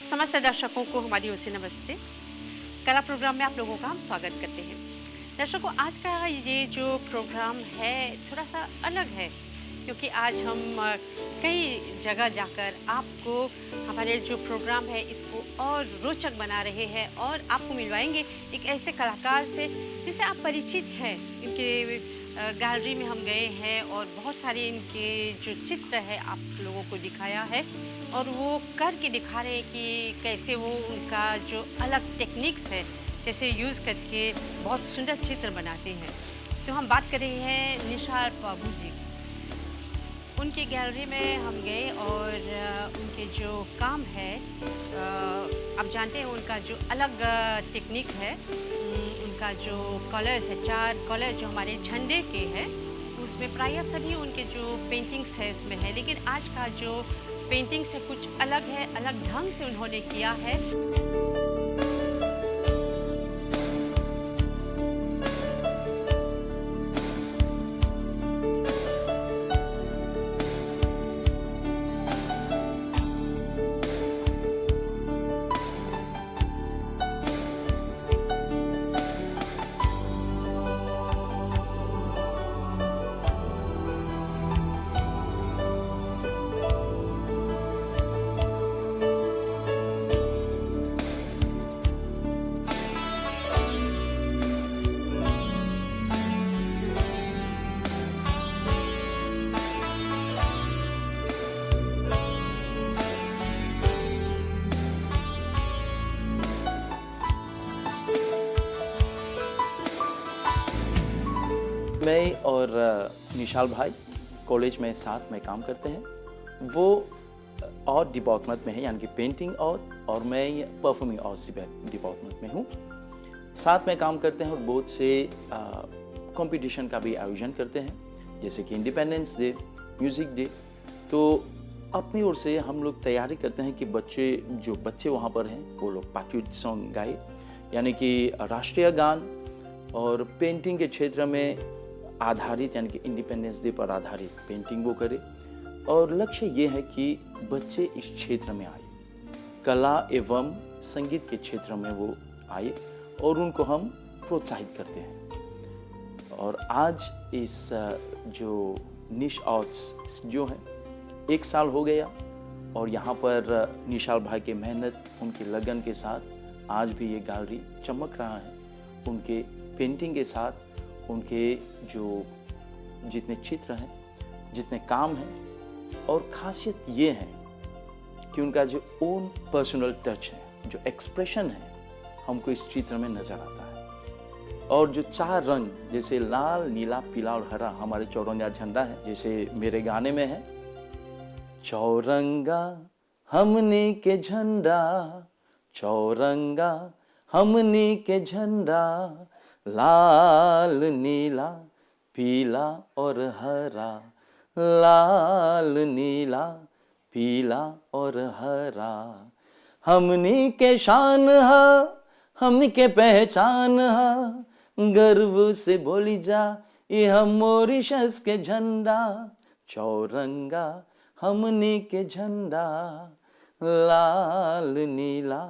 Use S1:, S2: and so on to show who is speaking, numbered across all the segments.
S1: समस्त दर्शकों को हमारी ओर से नमस्ते। कला प्रोग्राम में आप लोगों का हम स्वागत करते हैं। दर्शकों, आज का ये जो प्रोग्राम है थोड़ा सा अलग है, क्योंकि आज हम कई जगह जाकर आपको हमारे जो प्रोग्राम है इसको और रोचक बना रहे हैं और आपको मिलवाएंगे एक ऐसे कलाकार से जिससे आप परिचित हैं। इनके गैलरी में हम गए हैं और बहुत सारे इनके जो चित्र है आप लोगों को दिखाया है और वो करके दिखा रहे हैं कि कैसे वो उनका जो अलग टेक्निक्स है कैसे यूज़ करके बहुत सुंदर चित्र बनाते हैं। तो हम बात कर रहे हैं निशाल बाबू जी। उनकी गैलरी में हम गए और उनके जो काम है आप जानते हैं उनका जो अलग टेक्निक है, उनका जो कलर्स है, 4 कलर जो हमारे झंडे के हैं उसमें प्रायः सभी उनके जो पेंटिंग्स है उसमें है, लेकिन आज का जो पेंटिंग्स है कुछ अलग है, अलग ढंग से उन्होंने किया है।
S2: मैं और निशाल भाई कॉलेज में साथ में काम करते हैं। वो आर्ट डिपार्टमेंट में है, यानी कि पेंटिंग और मैं परफॉर्मिंग आर्ट्स डिपार्टमेंट में हूँ। साथ में काम करते हैं और बहुत से कंपटीशन का भी आयोजन करते हैं, जैसे कि इंडिपेंडेंस डे, म्यूज़िक डे। तो अपनी ओर से हम लोग तैयारी करते हैं कि बच्चे वहाँ पर हैं वो लोग पैट्रियट सॉन्ग गाए, यानी कि राष्ट्रीय गान और पेंटिंग के क्षेत्र में आधारित, यानी कि इंडिपेंडेंस डे पर आधारित पेंटिंग वो करे। और लक्ष्य ये है कि बच्चे इस क्षेत्र में आए, कला एवं संगीत के क्षेत्र में वो आए और उनको हम प्रोत्साहित करते हैं। और आज इस जो निश आर्ट्स जो है 1 साल हो गया और यहाँ पर निशाल भाई की मेहनत, उनकी लगन के साथ आज भी ये गैलरी चमक रहा है। उनके पेंटिंग के साथ उनके जो जितने चित्र हैं, जितने काम हैं, और ख़ासियत ये है कि उनका जो ओन पर्सनल टच है, जो एक्सप्रेशन है, हमको इस चित्र में नज़र आता है। और जो 4 रंग जैसे लाल, नीला, पीला और हरा हमारे चौरंगा झंडा है, जैसे मेरे गाने में है, चौरंगा हमनी के झंडा, चौरंगा हमनी के झंडा, लाल नीला पीला और हरा, लाल नीला पीला और हरा, हमनी के शान है, हमनी के पहचान है, गर्व से बोली जा ये हम मॉरिशस के झंडा, चौरंगा हमनी के झंडा, लाल नीला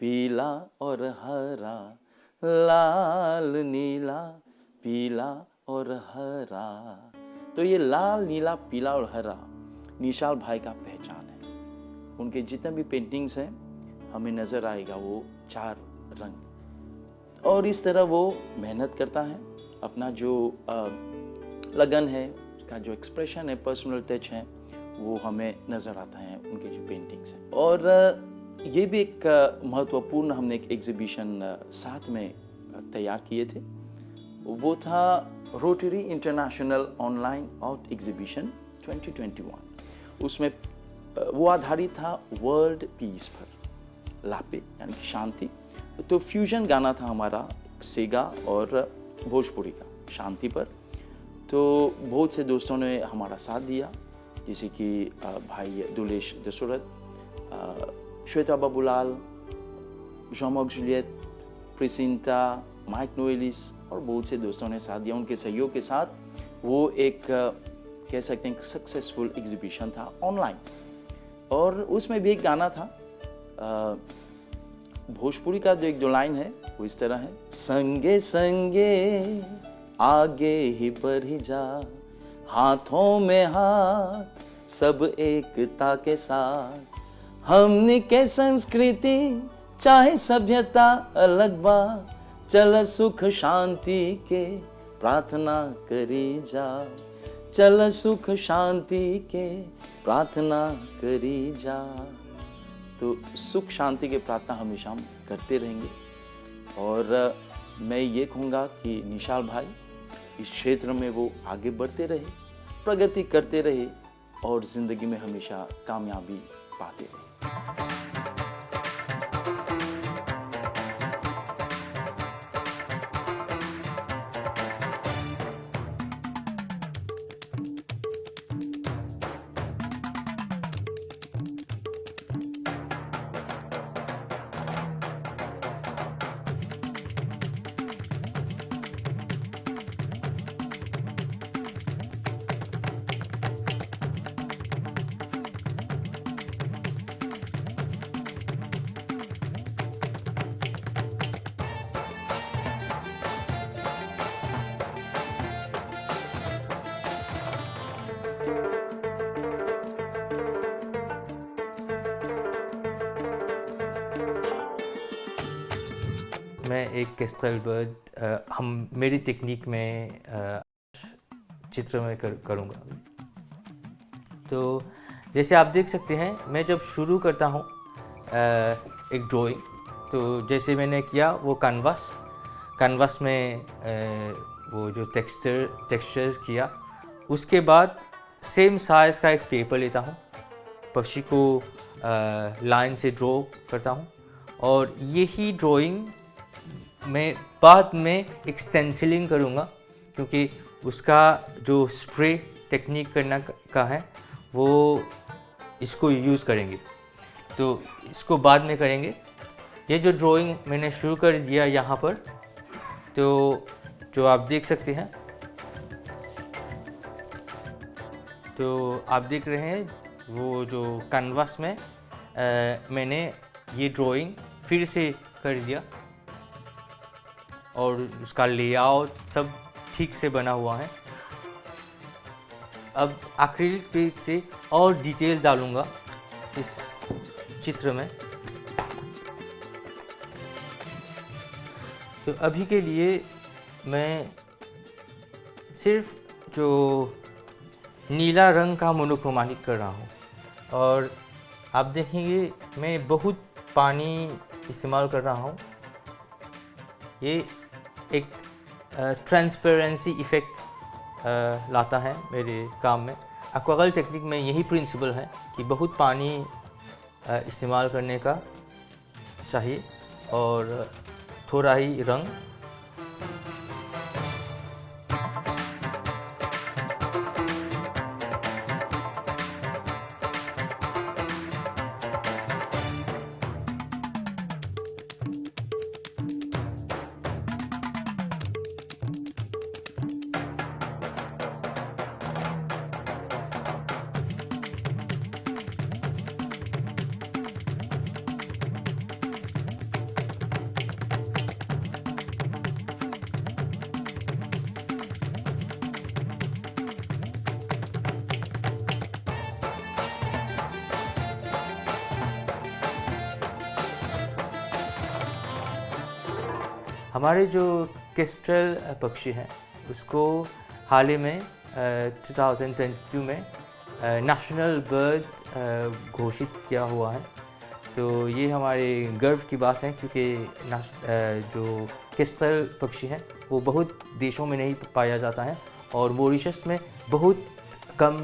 S2: पीला और हरा, लाल नीला पीला और हरा। तो ये लाल, नीला, पीला और हरा निशाल भाई का पहचान है। उनके जितने भी पेंटिंग्स हैं हमें नज़र आएगा वो 4 रंग। और इस तरह वो मेहनत करता है, अपना जो लगन है, उसका जो एक्सप्रेशन है, पर्सनल टच है, वो हमें नज़र आता है उनके जो पेंटिंग्स हैं। और ये भी एक महत्वपूर्ण हमने एक एग्जीबिशन साथ में तैयार किए थे। वो था rotary international online art exhibition 2021। उसमें वो आधारित था वर्ल्ड पीस पर, लापे यानी कि शांति। तो फ्यूजन गाना था हमारा सेगा और भोजपुरी का, शांति पर। तो बहुत से दोस्तों ने हमारा साथ दिया, जैसे कि भाई दुलेश दशरथ, श्वेता बाबूलाल, जॉमॉक जूलियट, प्रिसिंता, माइक नोएलिस और बहुत से दोस्तों ने साथ दिया। उनके सहयोग के साथ वो एक कह सकते हैं सक्सेसफुल एग्जीबिशन था ऑनलाइन। और उसमें भी एक गाना था भोजपुरी का जो एक दो लाइन है वो इस तरह है, संगे संगे आगे ही बढ़ी जा, हाथों में हाथ सब एकता के साथ, हमनी के संस्कृति चाहे सभ्यता अलग बा, चल सुख शांति के प्रार्थना करी जा, चल सुख शांति के प्रार्थना करी जा। तो सुख शांति की प्रार्थना हमेशा हम करते रहेंगे। और मैं ये कहूँगा कि निशाल भाई इस क्षेत्र में वो आगे बढ़ते रहे, प्रगति करते रहे और ज़िंदगी में हमेशा कामयाबी पाते रहे।
S3: मैं एक केस्ट्रल बर्ड हम मेरी टेक्निक में चित्र में करूँगा। तो जैसे आप देख सकते हैं, मैं जब शुरू करता हूँ एक ड्राइंग, तो जैसे मैंने किया वो कैनवास में वो जो टेक्सचर्स किया, उसके बाद सेम साइज़ का एक पेपर लेता हूँ, पक्षी को लाइन से ड्रॉ करता हूँ, और यही ड्राइंग मैं बाद में एक स्टेंसिलिंग करूँगा, क्योंकि उसका जो स्प्रे टेक्निक करना का है वो इसको यूज़ करेंगे, तो इसको बाद में करेंगे। ये जो ड्राइंग मैंने शुरू कर दिया यहाँ पर, तो जो आप देख सकते हैं, तो आप देख रहे हैं वो जो कैनवास में मैंने ये ड्राइंग फिर से कर दिया और उसका लेआउट सब ठीक से बना हुआ है। अब एक्रिलिक पेज से और डिटेल डालूँगा इस चित्र में। तो अभी के लिए मैं सिर्फ जो नीला रंग का मोनोक्रोमैटिक कर रहा हूँ, और आप देखेंगे मैं बहुत पानी इस्तेमाल कर रहा हूँ। ये एक ट्रांसपेरेंसी इफ़ेक्ट लाता है मेरे काम में। एक्वाकल्चर टेक्निक में यही प्रिंसिपल है कि बहुत पानी इस्तेमाल करने का चाहिए और थोड़ा ही रंग। हमारे जो केस्ट्रल पक्षी हैं उसको हाल ही में 2022 में नेशनल बर्ड घोषित किया हुआ है। तो ये हमारे गर्व की बात है, क्योंकि जो केस्ट्रल पक्षी हैं वो बहुत देशों में नहीं पाया जाता है और मॉरिशस में बहुत कम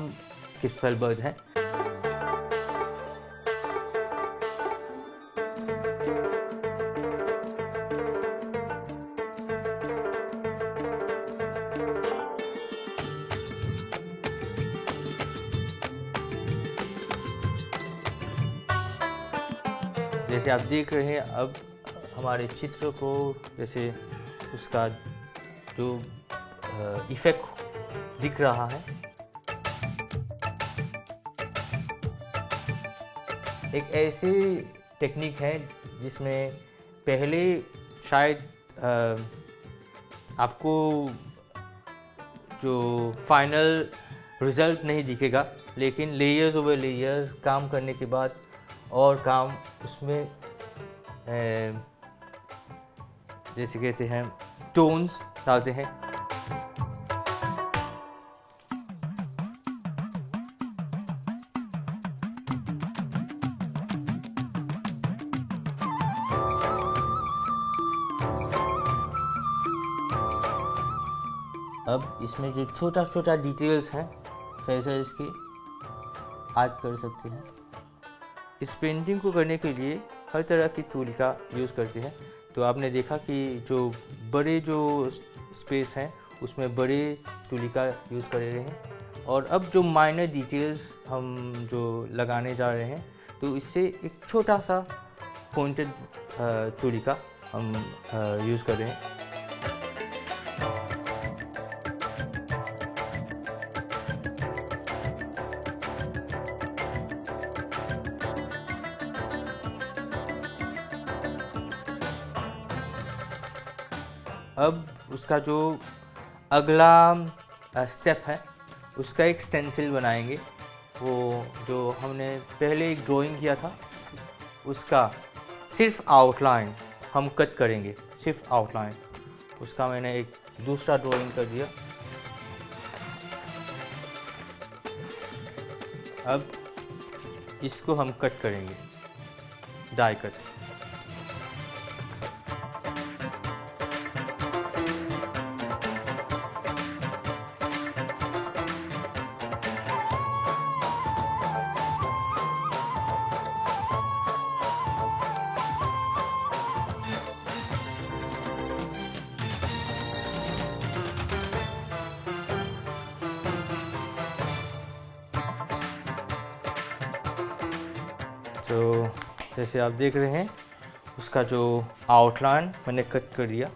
S3: केस्ट्रल बर्ड हैं। जैसे आप देख रहे हैं, अब हमारे चित्र को जैसे उसका जो इफ़ेक्ट दिख रहा है, एक ऐसे टेक्निक है जिसमें पहले शायद आपको जो फाइनल रिज़ल्ट नहीं दिखेगा, लेकिन लेयर्स ओवर लेयर्स काम करने के बाद और काम उसमें जैसे कहते हैं टोन्स डालते हैं। अब इसमें जो छोटा छोटा डिटेल्स हैं फेसेस के ऐड कर सकते हैं। इस पेंटिंग को करने के लिए हर तरह की टूल का यूज़ करते हैं। तो आपने देखा कि जो बड़े जो स्पेस हैं उसमें बड़े टूल का यूज़ कर रहे हैं, और अब जो माइनर डिटेल्स हम जो लगाने जा रहे हैं तो इससे एक छोटा सा पॉइंटेड टूल का हम यूज़ कर रहे हैं। अब उसका जो अगला स्टेप है उसका एक स्टेंसिल बनाएंगे। वो जो हमने पहले एक ड्राइंग किया था उसका सिर्फ आउटलाइन हम कट करेंगे, सिर्फ आउटलाइन। उसका मैंने एक दूसरा ड्राइंग कर दिया। अब इसको हम कट करेंगे, डाई कट। तो जैसे आप देख रहे हैं उसका जो आउटलाइन मैंने कट कर दिया।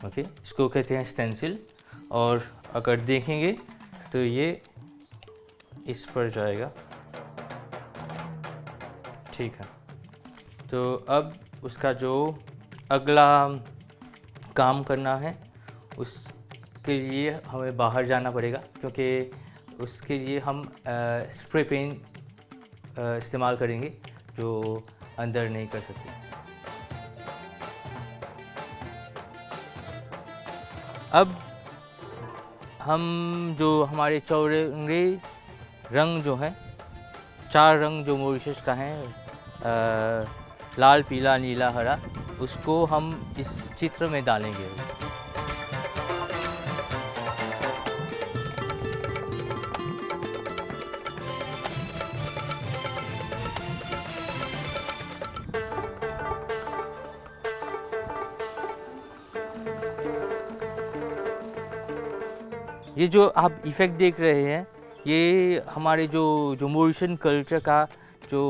S3: ओके, इसको कहते हैं स्टेंसिल। और अगर देखेंगे तो ये इस पर जाएगा। ठीक है, तो अब उसका जो अगला काम करना है उसके लिए हमें बाहर जाना पड़ेगा, क्योंकि उसके लिए हम स्प्रे पेन इस्तेमाल करेंगे जो अंदर नहीं कर सकते। अब हम जो हमारे चौरंगी रंग जो हैं, 4 रंग जो मॉरिशस का है, लाल, पीला, नीला, हरा, उसको हम इस चित्र में डालेंगे। ये जो आप इफ़ेक्ट देख रहे हैं ये हमारे जो मॉरिशन कल्चर का जो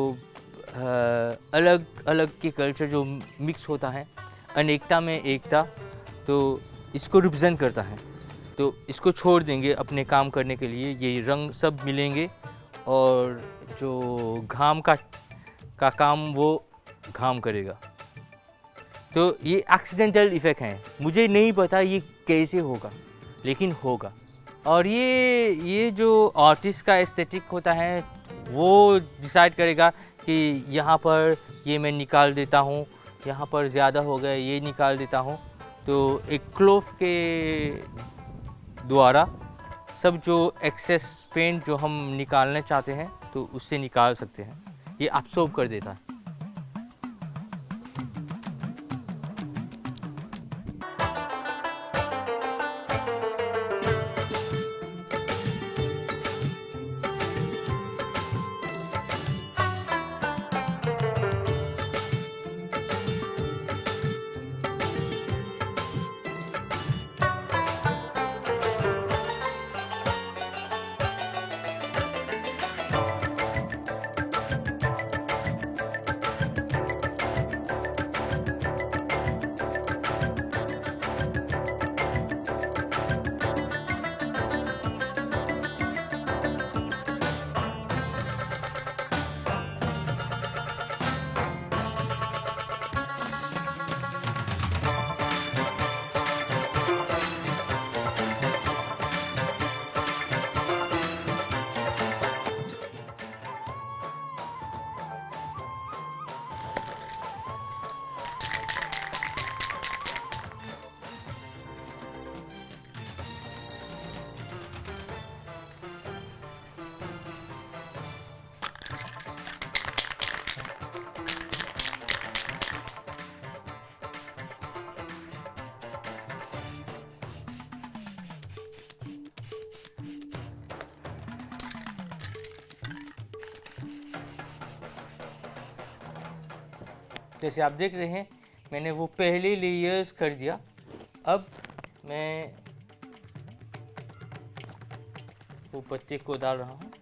S3: अलग अलग के कल्चर जो मिक्स होता है, अनेकता में एकता, तो इसको रिप्रेजेंट करता है। तो इसको छोड़ देंगे अपने काम करने के लिए, ये रंग सब मिलेंगे और जो घाम का काम वो घाम करेगा। तो ये एक्सीडेंटल इफ़ेक्ट हैं, मुझे नहीं पता ये कैसे होगा, लेकिन होगा। और ये जो आर्टिस्ट का एस्थेटिक होता है वो डिसाइड करेगा कि यहाँ पर ये मैं निकाल देता हूँ, यहाँ पर ज़्यादा हो गया ये निकाल देता हूँ। तो एक क्लोव के द्वारा सब जो एक्सेस पेंट जो हम निकालना चाहते हैं तो उससे निकाल सकते हैं, ये अब्सॉर्ब कर देता है। जैसे आप देख रहे हैं मैंने वो पहले लेयर्स कर दिया। अब मैं वो पत्ते को डाल रहा हूँ।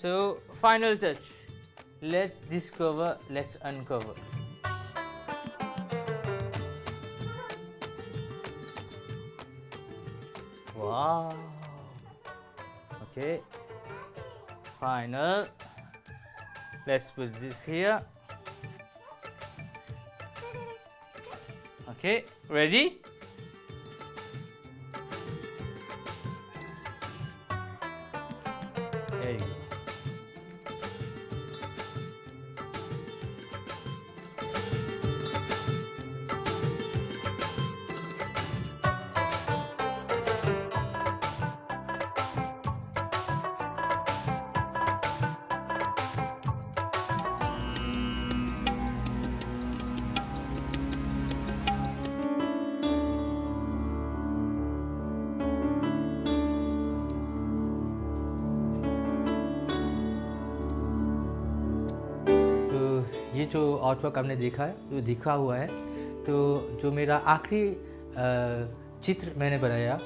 S3: So final touch. Let's discover, let's uncover. Wow. Okay. Final. Let's put this here. Okay. Ready? There you go. ये जो आर्टवर्क आपने देखा है, जो दिखा हुआ है, तो जो मेरा आखिरी चित्र मैंने बनाया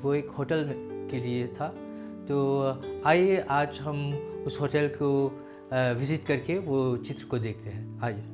S3: वो एक होटल के लिए था। तो आइए आज हम उस होटल को विज़िट करके वो चित्र को देखते हैं। आइए।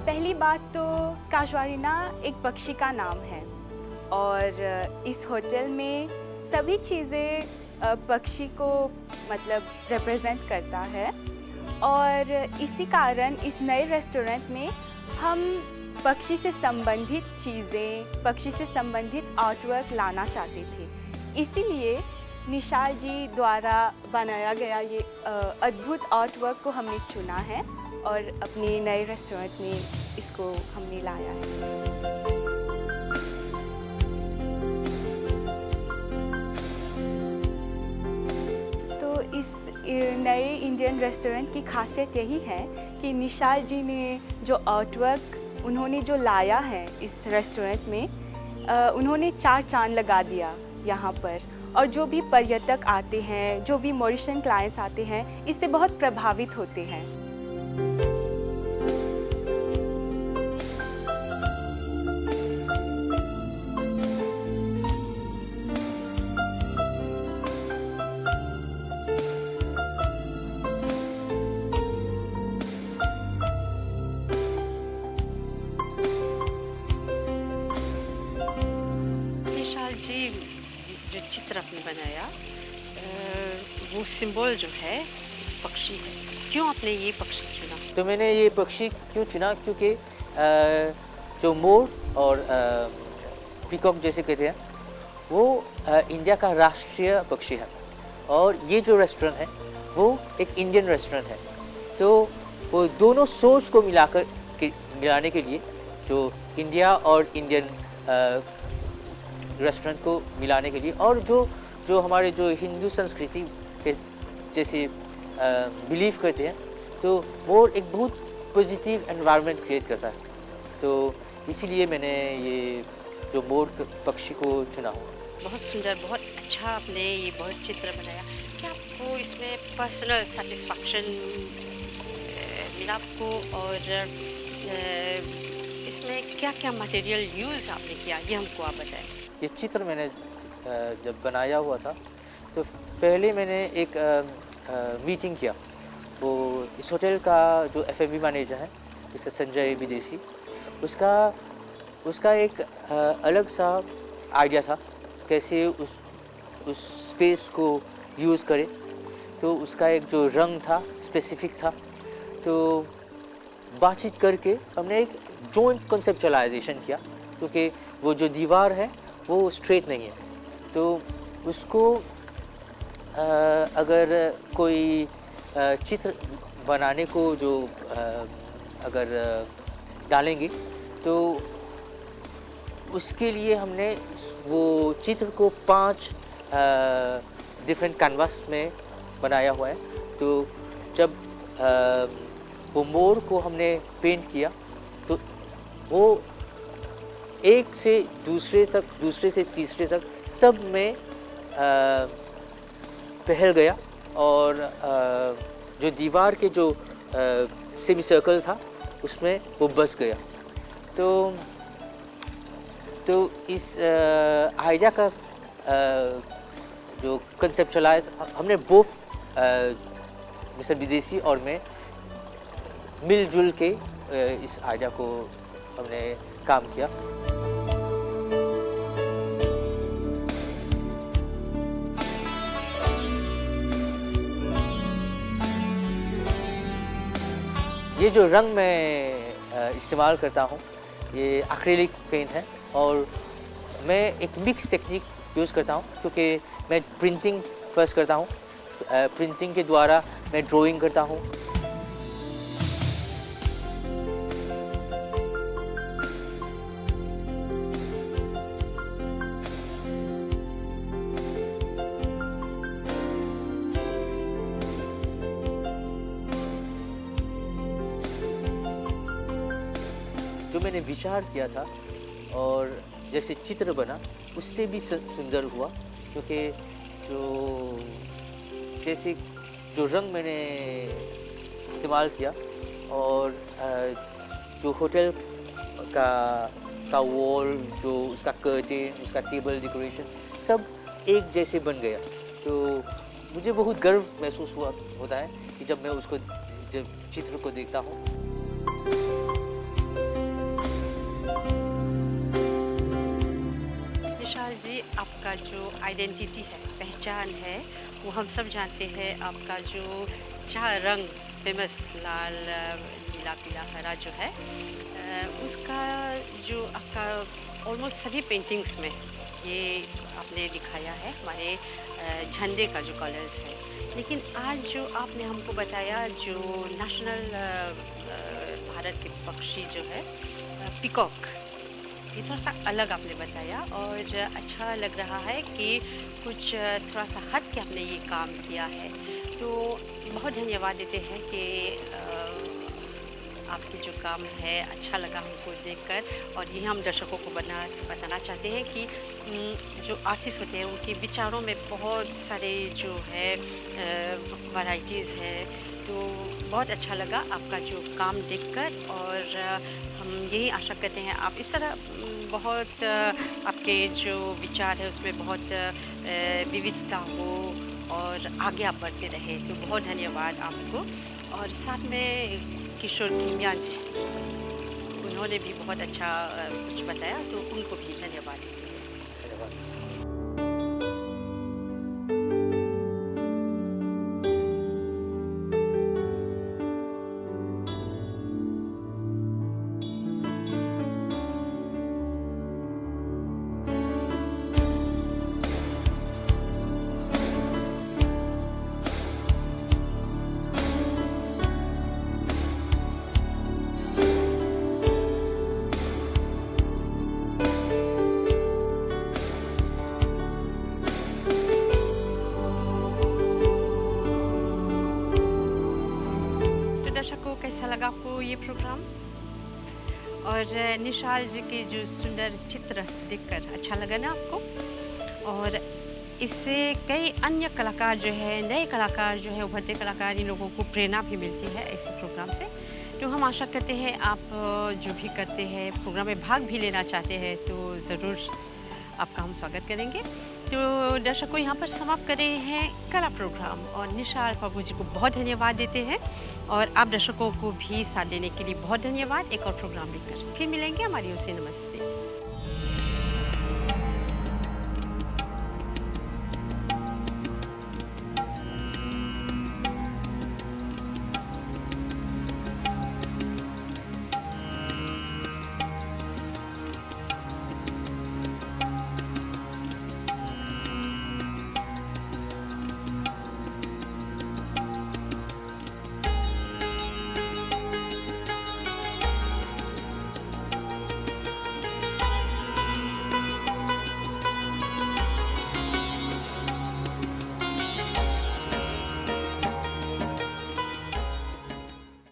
S4: पहली बात तो काशवारीना एक पक्षी का नाम है और इस होटल में सभी चीज़ें पक्षी को मतलब रिप्रेजेंट करता है और इसी कारण इस नए रेस्टोरेंट में हम पक्षी से संबंधित चीज़ें, पक्षी से संबंधित आर्टवर्क लाना चाहते थे। इसीलिए निशाल जी द्वारा बनाया गया ये अद्भुत आर्टवर्क को हमने चुना है और अपने नए रेस्टोरेंट में इसको हमने लाया है। तो इस नए इंडियन रेस्टोरेंट की खासियत यही है कि निशाल जी ने जो आर्टवर्क उन्होंने जो लाया है इस रेस्टोरेंट में, उन्होंने 4 चांद लगा दिया यहाँ पर और जो भी पर्यटक आते हैं, जो भी मॉरिशियन क्लाइंट्स आते हैं, इससे बहुत प्रभावित होते हैं।
S1: जो चित्र आपने बनाया वो सिंबल जो है पक्षी है, क्यों आपने ये पक्षी चुना?
S3: तो मैंने ये पक्षी क्यों चुना, क्योंकि जो मोर और पीकॉक जैसे कहते हैं वो इंडिया का राष्ट्रीय पक्षी है और ये जो रेस्टोरेंट है वो एक इंडियन रेस्टोरेंट है। तो वो दोनों सोच को मिलाकर के मिलाने के लिए, जो इंडिया और इंडियन रेस्टोरेंट को मिलाने के लिए, और जो हमारे जो हिंदू संस्कृति के जैसे बिलीव करते हैं, तो मोर एक बहुत पॉजिटिव एनवायरनमेंट क्रिएट करता है। तो इसीलिए मैंने ये जो मोर पक्षी को चुना हुआ।
S1: बहुत सुंदर, बहुत अच्छा आपने ये बहुत चित्र बनाया। क्या आपको इसमें पर्सनल सेटिस्फैक्शन मिला आपको, और इसमें क्या क्या मटेरियल यूज़ आपने किया, ये हमको आप बताएं।
S3: ये चित्र मैंने जब बनाया हुआ था, तो पहले मैंने एक मीटिंग किया। वो इस होटल का जो F&B मैनेजर है, जैसे संजय विदेशी, उसका एक अलग सा आइडिया था कैसे उस स्पेस को यूज़ करें। तो उसका एक जो रंग था स्पेसिफिक था। तो बातचीत करके हमने एक जॉइंट कॉन्सेप्चुअलाइजेशन किया, क्योंकि वो जो दीवार है वो स्ट्रेट नहीं है। तो उसको अगर कोई चित्र बनाने को जो अगर डालेंगे, तो उसके लिए हमने वो चित्र को 5 डिफरेंट कैनवास में बनाया हुआ है। तो जब वो मोर को हमने पेंट किया, तो वो एक से दूसरे तक, दूसरे से तीसरे तक सब में फैल गया, और जो दीवार के जो सेमी सर्कल था उसमें वो बस गया। तो इस आइडिया का जो कंसेप्चुअलाइज हमने मिस्टर विदेशी और मैं मिलजुल के इस आइडिया को हमने काम किया। ये जो रंग मैं इस्तेमाल करता हूँ, ये एक्रिलिक पेंट है, और मैं एक मिक्स टेक्निक यूज़ करता हूँ, क्योंकि मैं प्रिंटिंग फर्स्ट करता हूँ। प्रिंटिंग के द्वारा मैं ड्राइंग करता हूँ। जो मैंने विचार किया था और जैसे चित्र बना, उससे भी सुंदर हुआ, क्योंकि जैसे जो रंग मैंने इस्तेमाल किया, और जो होटल का वॉल, जो उसका कर्टेन, उसका टेबल डेकोरेशन, सब एक जैसे बन गया। तो मुझे बहुत गर्व महसूस होता है कि जब मैं जब चित्र को देखता हूँ।
S1: जी, आपका जो आइडेंटिटी है, पहचान है, वो हम सब जानते हैं। आपका जो 4 रंग फेमस, लाल, नीला, पीला, हरा जो है, उसका जो आपका ऑलमोस्ट सभी पेंटिंग्स में ये आपने दिखाया है, हमारे झंडे का जो कलर्स है। लेकिन आज जो आपने हमको बताया, जो नेशनल भारत के पक्षी जो है पीकॉक, ये थोड़ा सा अलग आपने बताया, और अच्छा लग रहा है कि कुछ थोड़ा सा हट के आपने ये काम किया है। तो बहुत धन्यवाद देते हैं कि आपकी जो काम है अच्छा लगा हमको देखकर, और ये हम दर्शकों को बताना चाहते हैं कि जो आर्टिस्ट होते हैं उनके विचारों में बहुत सारे जो है वैराइटीज़ है। तो बहुत अच्छा लगा आपका जो काम देखकर, और हम यही आशा करते हैं आप इस तरह बहुत आपके जो विचार है उसमें बहुत विविधता हो और आगे आप बढ़ते रहे। तो बहुत धन्यवाद आपको। और साथ में किशोर कीमिया जी, उन्होंने भी बहुत अच्छा कुछ बताया, तो उनको भी धन्यवाद। दर्शकों, कैसा लगा आपको ये प्रोग्राम? और निशाल जी के जो सुंदर चित्र देखकर अच्छा लगा ना आपको? और इससे कई अन्य कलाकार जो है, नए कलाकार जो है, उभरते कलाकार, इन लोगों को प्रेरणा भी मिलती है ऐसे प्रोग्राम से। तो हम आशा करते हैं आप जो भी करते हैं, प्रोग्राम में भाग भी लेना चाहते हैं, तो ज़रूर आपका हम स्वागत करेंगे। तो दर्शकों, यहाँ पर समाप्त कर रहे हैं कला प्रोग्राम और निशाल बाबू जी को बहुत धन्यवाद देते हैं और आप दर्शकों को भी साथ देने के लिए बहुत धन्यवाद। एक और प्रोग्राम लेकर फिर मिलेंगे। हमारी ओर से नमस्ते।